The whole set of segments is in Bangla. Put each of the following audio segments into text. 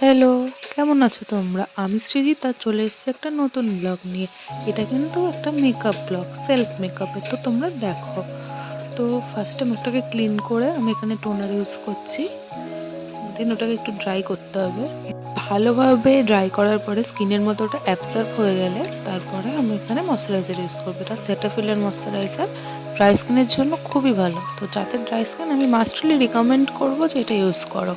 হ্যালো, কেমন আছো তোমরা? আমি সৃজিতা চলে এসেছি একটা নতুন ব্লগ নিয়ে। এটা কিন্তু একটা মেকআপ ব্লগ, সেলফ মেকআপের। তো তোমরা দেখো। তো ফার্স্টে মুখটাকে ক্লিন করে আমি এখানে টোনার ইউজ করছি। দেন ওটাকে একটু ড্রাই করতে হবে। ভালোভাবে ড্রাই করার পরে স্কিনের মধ্যে ওটা অ্যাবসর্ব হয়ে গেলে তারপরে আমি এখানে ময়শ্চারাইজার ইউজ করবো। এটা সেটাফিলের ময়শ্চারাইজার ড্রাই স্কিনের জন্য খুবই ভালো। তো যাদের ড্রাই স্কিন আমি মাস্টলি রিকমেন্ড করবো যে এটা ইউজ করো।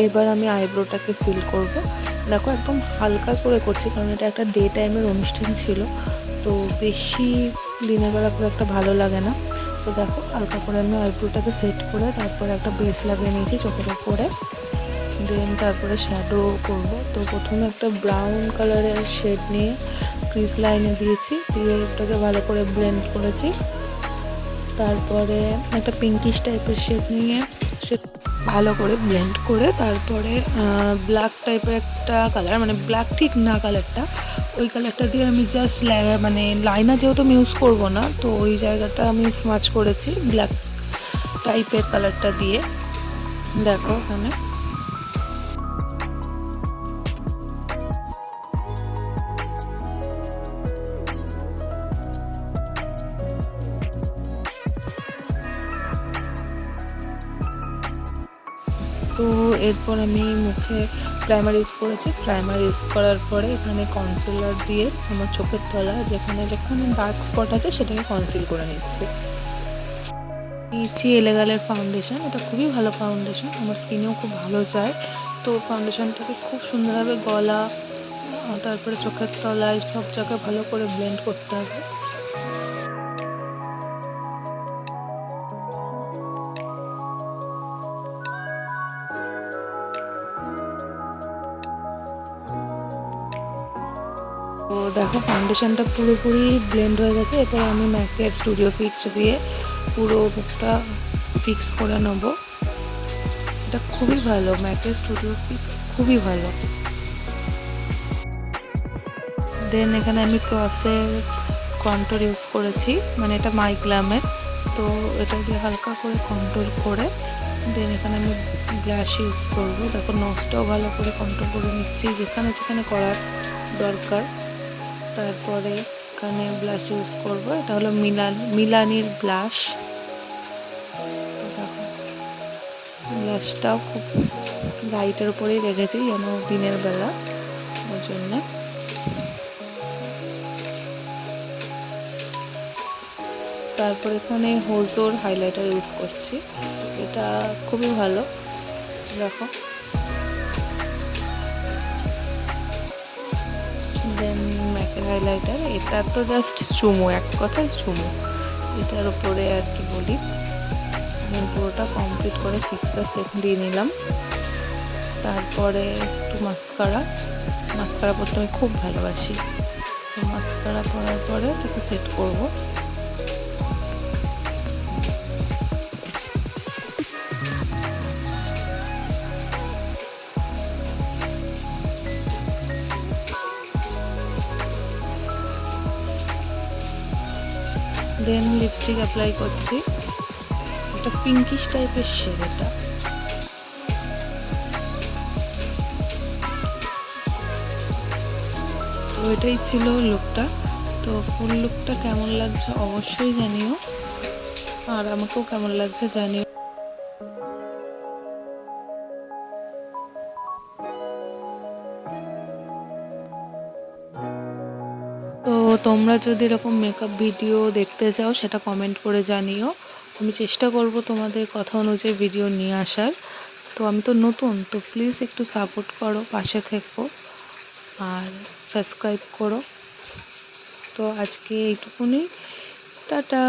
এবার আমি আইব্রোটাকে ফিল করব। দেখো একদম হালকা করে করছি কারণ এটা একটা ডে টাইমের অনুষ্ঠান ছিল, তো বেশি দিনের বেলা খুব একটা ভালো লাগে না। তো দেখো হালকা করে আমি আইব্রোটাকে সেট করে তারপরে একটা বেস লাগিয়ে নিয়েছি চোখের ওপরে। দেন তারপরে শ্যাডো করব। তো প্রথমে একটা ব্রাউন কালারের শেড নিয়ে ক্রিজ লাইনে দিয়েছি, দিয়ে ওটাকে ভালো করে ব্লেন্ড করেছি। তারপরে একটা পিঙ্কিশ টাইপের শেড নিয়ে সে ভালো করে ব্লেন্ড করে তারপরে ব্ল্যাক টাইপের একটা কালার, মানে ব্ল্যাক ঠিক না কালারটা, ওই কালারটা দিয়ে আমি জাস্ট মানে লাইনার যেহেতু আমি ইউজ করবো না, তো ওই জায়গাটা আমি স্মাচ করেছি ব্ল্যাক টাইপের কালারটা দিয়ে। দেখো ওখানে তো এরপর আমি মুখে প্রাইমার ইউজ করেছি। প্রাইমার ইউজ করার পরে এখানে কনসিলার দিয়ে আমার চোখের তলা যেখানে যেখানে ডার্ক স্পট আছে সেটাকে কনসিল করে নিচ্ছি। নিয়েছি এলেগালের ফাউন্ডেশন। এটা খুবই ভালো ফাউন্ডেশন, আমার স্কিনেও খুব ভালো যায়। তো ফাউন্ডেশনটাকে খুব সুন্দরভাবে গলা, তারপরে চোখের তলায় সব জায়গায় ভালো করে ব্লেন্ড করতে হবে। তো দেখো ফাউন্ডেশনটা পুরোপুরি ব্লেন্ড হয়ে গেছে। এরপর আমি ম্যাকের স্টুডিও ফিক্স দিয়ে পুরো মুখটা ফিক্স করে নেব। এটা খুবই ভালো, ম্যাকের স্টুডিও ফিক্স খুবই ভালো। দেন এখানে আমি ক্রসের কন্ট্রোল ইউজ করেছি, মানে এটা মাইগ্লামের। তো এটা দিয়ে হালকা করে কন্ট্রোল করে দেন এখানে আমি ব্লাশ ইউজ করব। দেখো নোজটাও ভালো করে কন্ট্রোল করে নিচ্ছি যেখানে যেখানে করার দরকার। তারপরে এখানে ব্লাশ ইউজ করব, এটা হলো মিলানির ব্লাশ। দেখো ব্লাশটাও খুব লাইটের উপরেই রেখেছি যেন দিনের বেলা, ওই জন্য। তারপর এখানে হোজোর হাইলাইটার ইউজ করছি, এটা খুবই ভালো। দেখো দেন ম্যাকের হাইলাইটার, এটা তো জাস্ট চুমু, এক কথায় চুমু, এটার উপরে আর কি বলি। দেন পুরোটা কমপ্লিট করে ফিক্সার চেক দিয়ে নিলাম। তারপরে একটু মাস্কারা পরতে আমি খুব ভালোবাসি। তো মাস্কারা করার পরে এটাকে সেট করবো। দেন লিপস্টিক অ্যাপ্লাই করছি, একটা পিঙ্কিশ টাইপের শেড এটা। তো এটাই ছিল লুকটা। তো ফুল লুকটা কেমন লাগছে অবশ্যই জানিও, আর আমাকেও কেমন লাগছে জানিও। তো তোমরা যদি এরকম মেকআপ ভিডিও দেখতে চাও সেটা কমেন্ট করে জানিও, আমি চেষ্টা করব তোমাদের কথা অনুযায়ী ভিডিও নিয়ে আসার। তো আমি তো নতুন, তো প্লিজ একটু সাপোর্ট করো, পাশে থেকো আর সাবস্ক্রাইব করো। তো আজকে এইটুকুনি, টাটা।